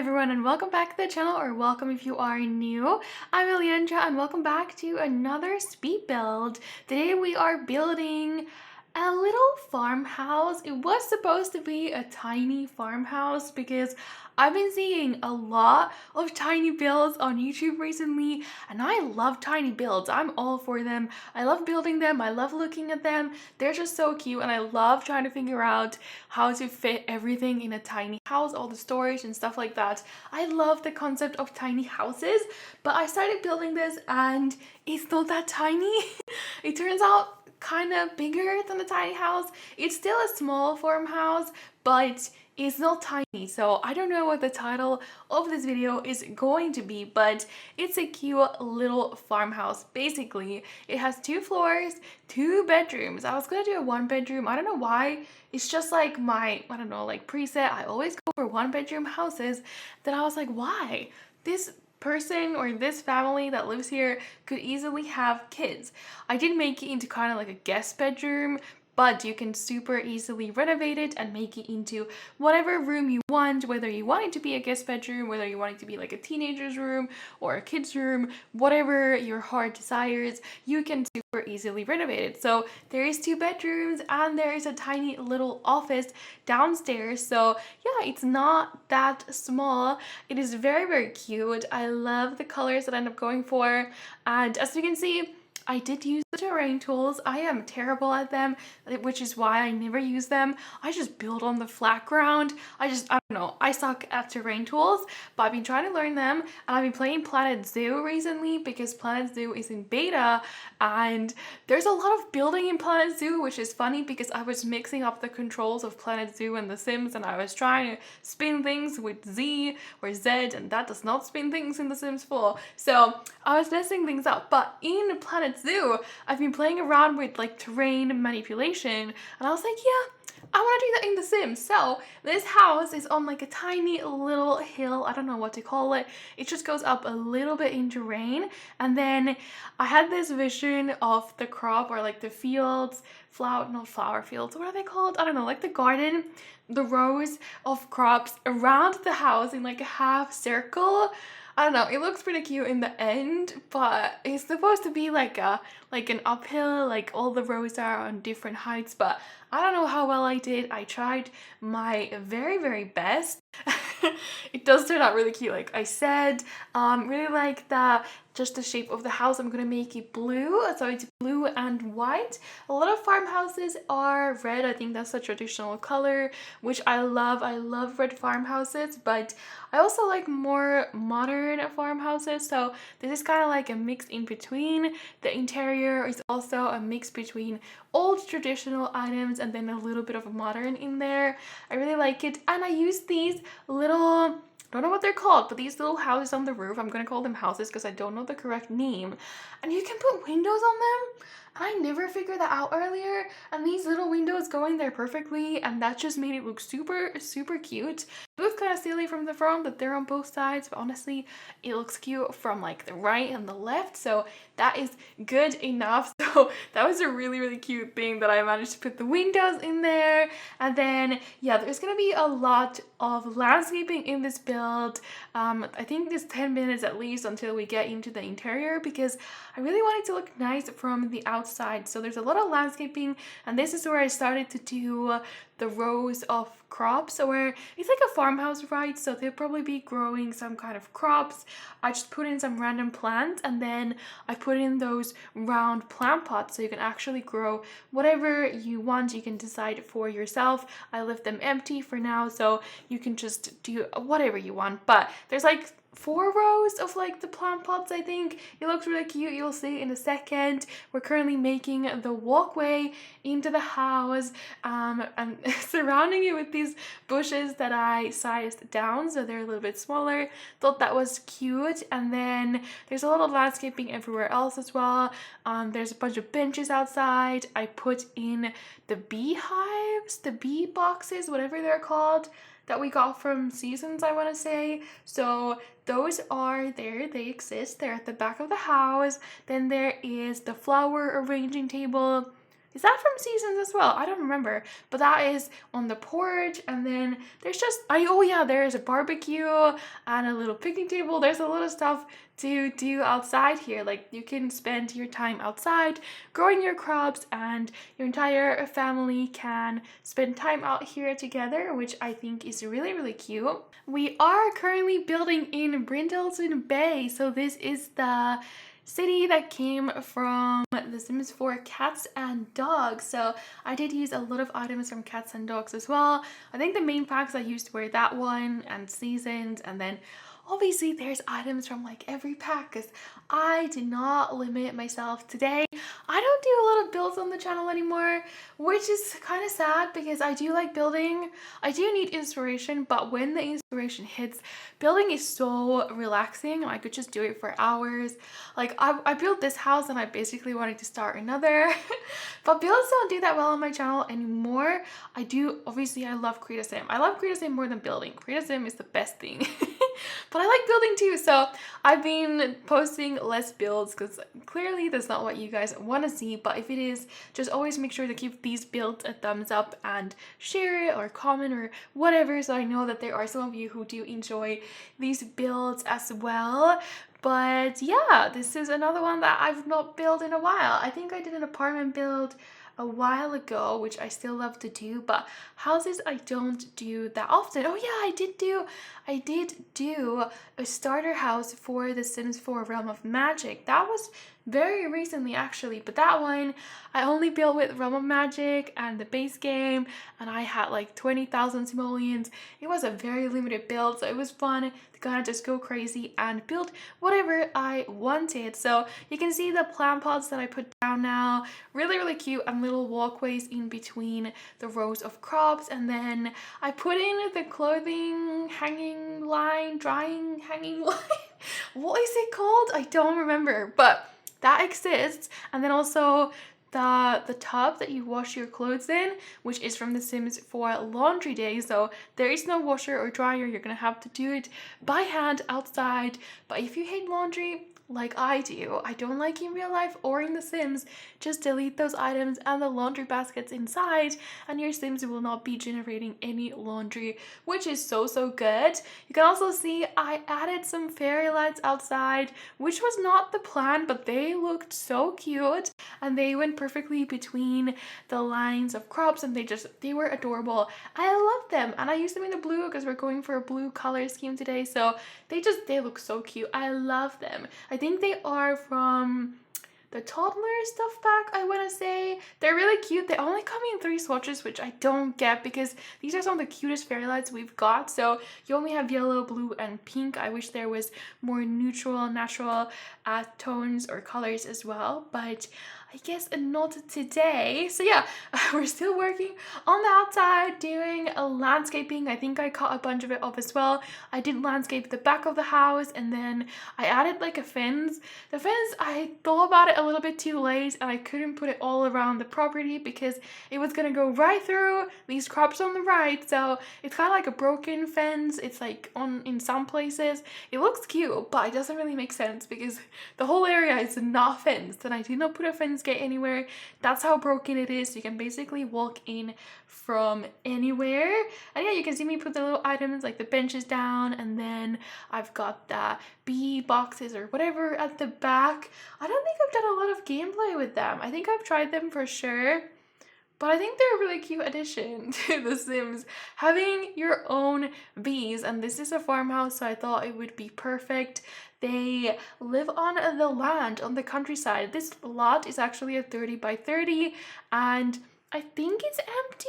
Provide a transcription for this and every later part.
everyone, and welcome back to the channel, or welcome if you are new. I'm Elliandra and welcome back to another speed build. Today we are building a little farmhouse. It was supposed to be a tiny farmhouse because I've been seeing a lot of tiny builds on YouTube recently, and I love tiny builds. I'm all for them. I love building them. I love looking at them. They're just so cute, and I love trying to figure out how to fit everything in a tiny house, all the storage and stuff like that. I love the concept of tiny houses, but I started building this and it's not that tiny. It turns out kind of bigger than a tiny house. It's still a small farmhouse, but it's not tiny. So I don't know what the title of this video is going to be, but it's a cute little farmhouse. Basically, it has 2 floors, 2 bedrooms. I was gonna do a 1 bedroom. I don't know why. It's just like my, I don't know, like preset. I always go for 1 bedroom houses. Then I was like, why? This person or this family that lives here could easily have kids. I did make it into kind of like a guest bedroom, but you can super easily renovate it and make it into whatever room you want, whether you want it to be a guest bedroom, whether you want it to be like a teenager's room or a kid's room, whatever your heart desires, you can super easily renovate it. So there is 2 bedrooms and there is a tiny little office downstairs. So yeah, it's not that small. It is very, very cute. I love the colors that I end up going for. And as you can see, I did use the terrain tools. I am terrible at them, which is why I never use them. I just build on the flat ground. I don't know, I suck at terrain tools, but I've been trying to learn them, and I've been playing Planet Zoo recently because Planet Zoo is in beta, and there's a lot of building in Planet Zoo, which is funny because I was mixing up the controls of Planet Zoo and The Sims, and I was trying to spin things with Z or Z, and that does not spin things in The Sims 4. So I was messing things up, but in Planet Zoo, I've been playing around with like terrain manipulation, and I was like, yeah, I want to do that in The Sims. So this house is on like a tiny little hill. I don't know what to call it. It just goes up a little bit in terrain. And then I had this vision of the crop, or like the fields, not flower fields. What are they called? I don't know, like the garden, the rows of crops around the house in like a half circle. I don't know, it looks pretty cute in the end, but it's supposed to be like an uphill, like all the rows are on different heights, but I don't know how well I did. I tried my very, very best. It does turn out really cute, like I said. Really like just the shape of the house. I'm gonna make it blue, so it's blue and white. A lot of farmhouses are red. I think that's a traditional color, which I love. I love red farmhouses, but I also like more modern farmhouses, so this is kind of like a mix in between. The interior is also a mix between old traditional items and then a little bit of modern in there. I really like it, and I use these little, I don't know what they're called, but these little houses on the roof. I'm gonna call them houses because I don't know the correct name. And you can put windows on them. I never figured that out earlier, and these little windows go in there perfectly, and that just made it look super, super cute. It looks kind of silly from the front that they're on both sides, but honestly, it looks cute from like the right and the left, so that is good enough. So that was a really, really cute thing that I managed to put the windows in there. And then, yeah, there's gonna be a lot of landscaping in this build. I think it's 10 minutes at least until we get into the interior because I really want it to look nice from the outside. So there's a lot of landscaping, and this is where I started to do the rows of crops, where it's like a farmhouse, right? So they'll probably be growing some kind of crops. I just put in some random plants, and then I put in those round plant pots so you can actually grow whatever you want. You can decide for yourself. I left them empty for now, so you can just do whatever you want. But there's like 4 rows of like the plant pots, I think. It looks really cute. You'll see in a second. We're currently making the walkway into the house, and surrounding it with these bushes that I sized down so they're a little bit smaller. Thought that was cute. And then there's a lot of landscaping everywhere else as well. There's a bunch of benches outside. I put in the beehives, the bee boxes, whatever they're called, that we got from Seasons, I want to say. So those are there, they exist, they're at the back of the house. Then there is the flower arranging table. Is that from Seasons as well? I don't remember. But that is on the porch. And then there's just, oh yeah, there's a barbecue and a little picnic table. There's a lot of stuff to do outside here. Like you can spend your time outside growing your crops, and your entire family can spend time out here together, which I think is really, really cute. We are currently building in Brindleton Bay. So this is the city that came from The Sims 4 cats and dogs. So I did use a lot of items from cats and dogs as well. I think the main packs I used were that one and Seasons, and then obviously there's items from like every pack because I did not limit myself today. I don't do a lot of builds on the channel anymore, which is kind of sad because I do like building. I do need inspiration, but when the inspiration hits, building is so relaxing. I could just do it for hours. Like I built this house and I basically wanted to start another, but builds don't do that well on my channel anymore. Obviously I love Create a Sim. I love Create a Sim more than building. Create a Sim is the best thing. But I like building too, so I've been posting less builds because clearly that's not what you guys want to see. But if it is, just always make sure to give these builds a thumbs up and share it or comment or whatever, so I know that there are some of you who do enjoy these builds as well. But yeah, this is another one that I've not built in a while. I think I did an apartment build a while ago, which I still love to do, but houses I don't do that often. Oh yeah, I did do a starter house for The Sims 4 Realm of Magic. That was very recently actually, but that one I only built with Realm of Magic and the base game, and I had like 20,000 simoleons. It was a very limited build, so it was fun to kind of just go crazy and build whatever I wanted. So you can see the plant pots that I put down now, really, really cute, and little walkways in between the rows of crops. And then I put in the clothing hanging line, drying hanging line. What is it called? I don't remember, but that exists. And then also the tub that you wash your clothes in, which is from The Sims 4 Laundry Day. So there is no washer or dryer. You're gonna have to do it by hand outside. But if you hate laundry like I do, I don't like in real life or in The Sims, just delete those items and the laundry baskets inside, and your Sims will not be generating any laundry, which is so good. You can also see I added some fairy lights outside, which was not the plan, but they looked so cute and they went perfectly between the lines of crops, and they were adorable. I love them, and I used them in the blue because we're going for a blue color scheme today, so they look so cute. I love them. I think they are from the toddler stuff pack, I want to say. They're really cute. They only come in 3 swatches, which I don't get because these are some of the cutest fairy lights we've got. So you only have yellow, blue, and pink. I wish there was more neutral, natural tones or colors as well, but I guess not today. So yeah, we're still working on the outside, doing a landscaping. I think I cut a bunch of it off as well. I did landscape the back of the house, and then I added like a fence. The fence, I thought about it a little bit too late, and I couldn't put it all around the property because it was gonna go right through these crops on the right. So it's kind of like a broken fence. It's like in some places. It looks cute, but it doesn't really make sense because the whole area is not fenced, and I did not put a fence gate anywhere. That's how broken it is. You can basically walk in from anywhere. And yeah, you can see me put the little items like the benches down, and then I've got the bee boxes or whatever at the back. I don't think I've done a lot of gameplay with them. I think I've tried them for sure, but I think they're a really cute addition to The Sims, having your own bees. And this is a farmhouse, so I thought it would be perfect. They live on the land, on the countryside. This lot is actually a 30 by 30, and I think it's empty.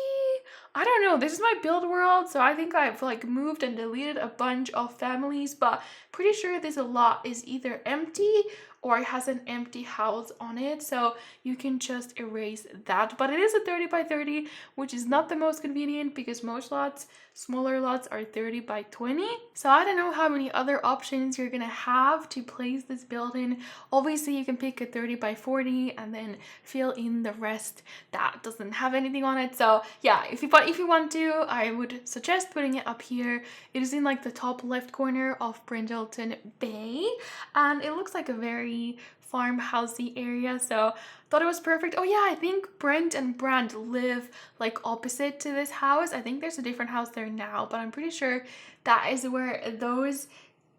I don't know. This is my build world, so I think I've like moved and deleted a bunch of families, but pretty sure this lot is either empty or it has an empty house on it, so you can just erase that. But it is a 30 by 30, which is not the most convenient because most lots, smaller lots, are 30 by 20. So I don't know how many other options you're gonna have to place this build in. Obviously you can pick a 30 by 40 and then fill in the rest that doesn't have anything on it. So yeah, if you want to, I would suggest putting it up here. It is in like the top left corner of Brindleton Bay, and it looks like a very farmhousey area, so thought it was perfect. Oh yeah, I think Brent and Brand live like opposite to this house. I think there's a different house there now, but I'm pretty sure that is where those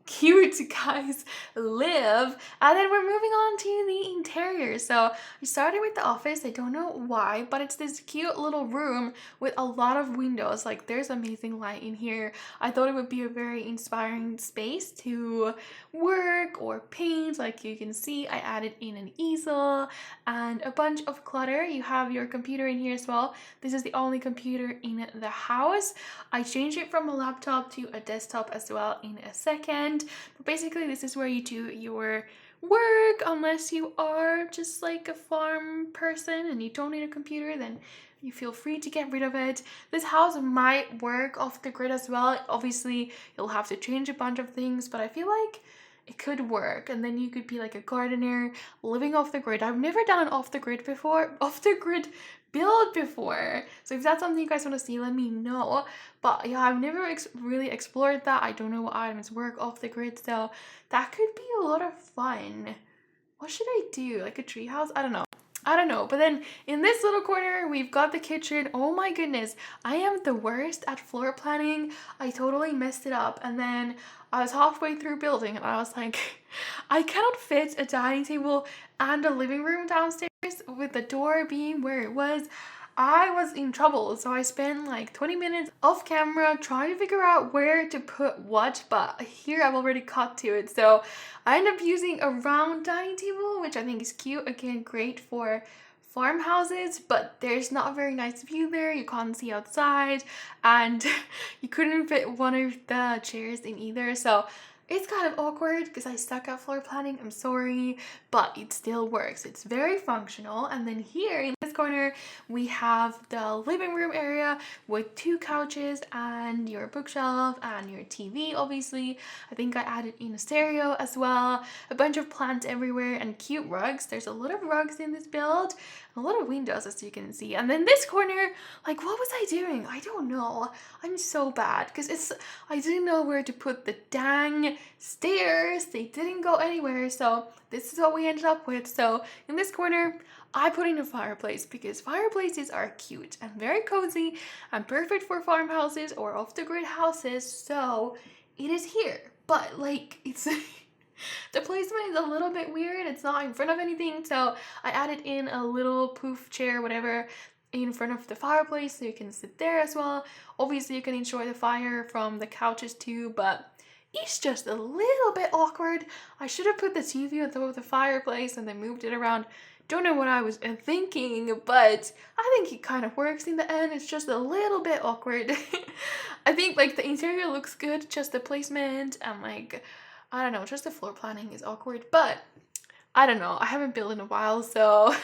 cute guys live. And then we're moving on to the interior. So we started with the office. I don't know why, but it's this cute little room with a lot of windows. Like there's amazing light in here. I thought it would be a very inspiring space to work or paint. Like you can see, I added in an easel and a bunch of clutter. You have your computer in here as well. This is the only computer in the house. I changed it from a laptop to a desktop as well in a second. But basically this is where you do your work, unless you are just like a farm person and you don't need a computer, then you feel free to get rid of it. This house might work off the grid as well. Obviously you'll have to change a bunch of things, but I feel like it could work, and then you could be like a gardener living off the grid. I've never done an off the grid build before, so if that's something you guys want to see, let me know. But yeah, I've never really explored that. I don't know what items work off the grid, so that could be a lot of fun. What should I do, like a tree house? I don't know. But then in this little corner, we've got the kitchen. Oh my goodness, I am the worst at floor planning. I totally messed it up. And then I was halfway through building and I was like, I cannot fit a dining table and a living room downstairs with the door being where it was. I was in trouble, so I spent like 20 minutes off camera trying to figure out where to put what, but here I've already cut to it. So I ended up using a round dining table, which I think is cute. Again, great for farmhouses, but there's not a very nice view there. You can't see outside, and you couldn't fit one of the chairs in either. So it's kind of awkward because I suck at floor planning. I'm sorry, but it still works. It's very functional. And then here in this corner, we have the living room area with 2 couches and your bookshelf and your TV, obviously. I think I added in a stereo as well. A bunch of plants everywhere and cute rugs. There's a lot of rugs in this build. A lot of windows, as you can see. And then this corner, like, what was I doing? I don't know. I'm so bad because I didn't know where to put the dang stairs. They didn't go anywhere, so this is what we ended up with. So in this corner, I put in a fireplace because fireplaces are cute and very cozy and perfect for farmhouses or off-the-grid houses. So it is here, but like it's the placement is a little bit weird. It's not in front of anything, so I added in a little poof chair, whatever, in front of the fireplace so you can sit there as well. Obviously you can enjoy the fire from the couches too, but it's just a little bit awkward. I should have put the TV on top of the fireplace and then moved it around. Don't know what I was thinking, but I think it kind of works in the end. It's just a little bit awkward. I think like the interior looks good, just the placement and like, I don't know, just the floor planning is awkward, but I don't know. I haven't built in a while, so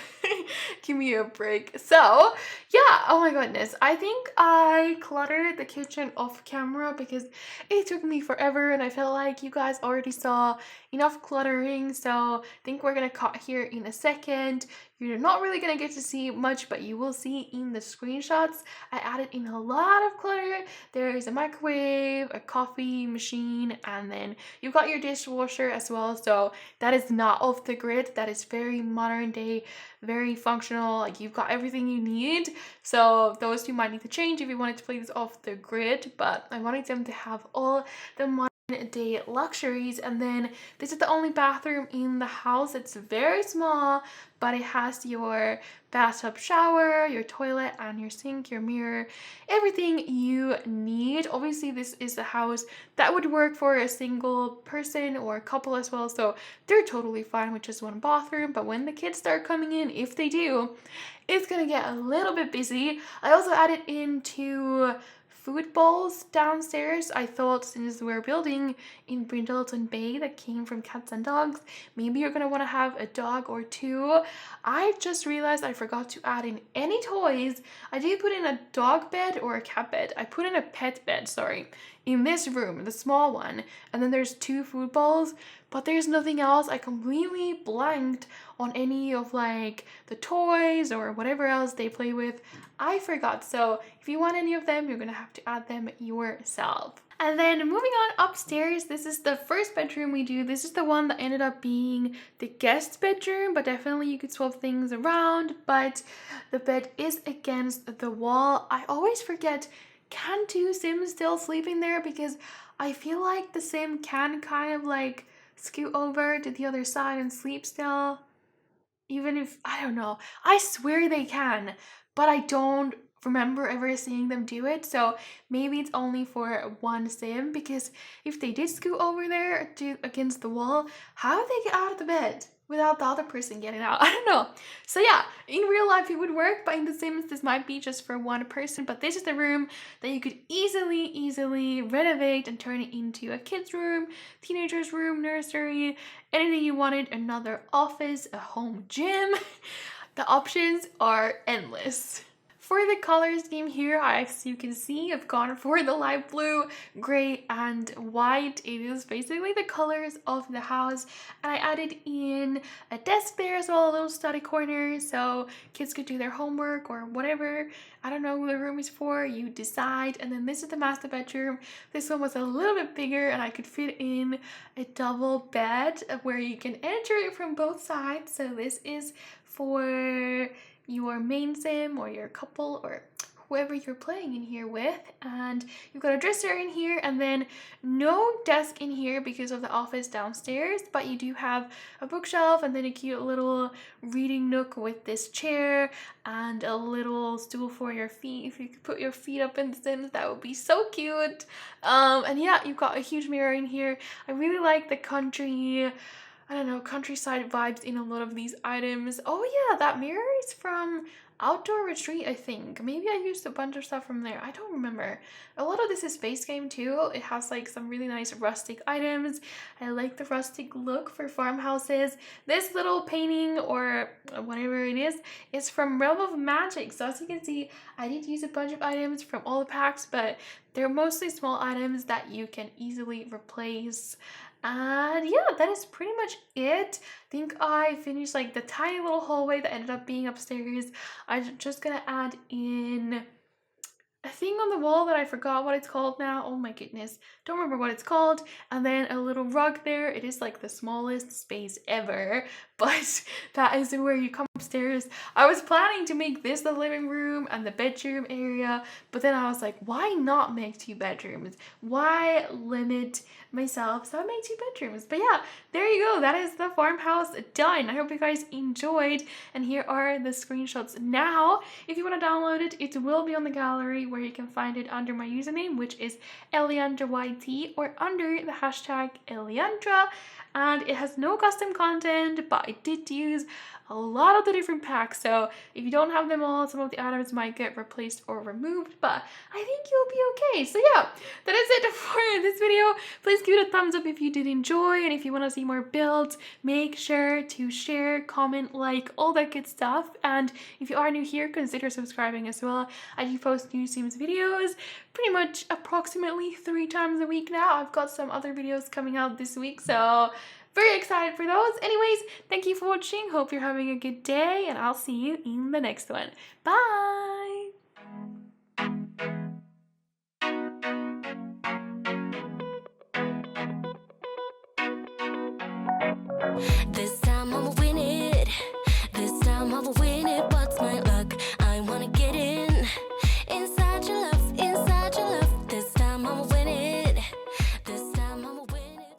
give me a break. So yeah, oh my goodness. I think I cluttered the kitchen off camera because it took me forever and I felt like you guys already saw enough cluttering. So I think we're gonna cut here in a second. You're not really gonna get to see much, but you will see in the screenshots. I added in a lot of clutter. There is a microwave, a coffee machine, and then you've got your dishwasher as well. So that is not off the grid. That is very modern day, very functional. Like you've got everything you need. So those two might need to change if you wanted to play this off the grid, but I wanted them to have all the modern day luxuries. And then this is the only bathroom in the house. It's very small, but it has your bathtub shower, your toilet, and your sink, your mirror, everything you need. Obviously this is a house that would work for a single person or a couple as well, so they're totally fine with just one bathroom. But when the kids start coming in, if they do, it's gonna get a little bit busy. I also added in 2 food bowls downstairs. I thought since we're building in Brindleton Bay that came from cats and dogs, maybe you're gonna want to have a dog or 2. I just realized I forgot to add in any toys. I did put in a dog bed or a cat bed. I put in a pet bed, sorry, in this room, the small one, and then there's 2 food bowls, but there's nothing else. I completely blanked on any of like the toys or whatever else they play with. I forgot. So if you want any of them, you're gonna have to add them yourself. And then moving on upstairs, this is the first bedroom we do. This is the one that ended up being the guest bedroom, but definitely you could swap things around. But the bed is against the wall. I always forget, can two Sims still sleep in there? Because I feel like the Sim can kind of like scoot over to the other side and sleep still. Even if, I don't know, I swear they can, but I don't remember ever seeing them do it. So maybe it's only for one Sim, because if they did scoot over there to against the wall, how would they get out of the bed without the other person getting out? I don't know. So yeah, in real life it would work, but in The Sims this might be just for one person. But this is the room that you could easily renovate and turn it into a kid's room, teenager's room, nursery, anything you wanted, another office, a home gym. The options are endless. For the color scheme here, as you can see, I've gone for the light blue, gray, and white. It is basically the colors of the house. And I added in a desk there as well, a little study corner, so kids could do their homework or whatever. I don't know who the room is for, you decide. And then this is the master bedroom. This one was a little bit bigger and I could fit in a double bed where you can enter it from both sides. So this is for your main Sim or your couple or whoever you're playing in here with. And you've got a dresser in here, and then no desk in here because of the office downstairs, but you do have a bookshelf and then a cute little reading nook with this chair and a little stool for your feet. If you could put your feet up in The Sims, that would be so cute. And yeah, you've got a huge mirror in here. I really like the country, I don't know, countryside vibes in a lot of these items. Oh yeah, that mirror is from Outdoor Retreat, I think. Maybe I used a bunch of stuff from there. I don't remember. A lot of this is base game too. It has like some really nice rustic items. I like the rustic look for farmhouses. This little painting or whatever it is from Realm of Magic. So as you can see, I did use a bunch of items from all the packs, but they're mostly small items that you can easily replace. And yeah, that is pretty much it. I think I finished like the tiny little hallway that ended up being upstairs. I'm just gonna add in a thing on the wall that I forgot what it's called now. Oh my goodness, don't remember what it's called. And then a little rug there. It is like the smallest space ever, but that is where you come upstairs. I was planning to make this the living room and the bedroom area, but then I was like, why not make 2 bedrooms? Why limit myself? So I made 2 bedrooms. But yeah, there you go. That is the farmhouse done. I hope you guys enjoyed, and here are the screenshots. Now if you want to download it, it will be on the gallery, where you can find it under my username, which is ElliandraYT, or under the hashtag Elliandra. And it has no custom content, but I did use a lot of the different packs, so if you don't have them all, some of the items might get replaced or removed, but I think you'll be okay. So yeah, that is it for this video. Please give it a thumbs up if you did enjoy, and if you want to see more builds, make sure to share, comment, like, all that good stuff. And if you are new here, consider subscribing as well. I do post new Sims videos pretty much approximately 3 times a week now. I've got some other videos coming out this week, so very excited for those. Anyways, thank you for watching. Hope you're having a good day, and I'll see you in the next one. Bye! This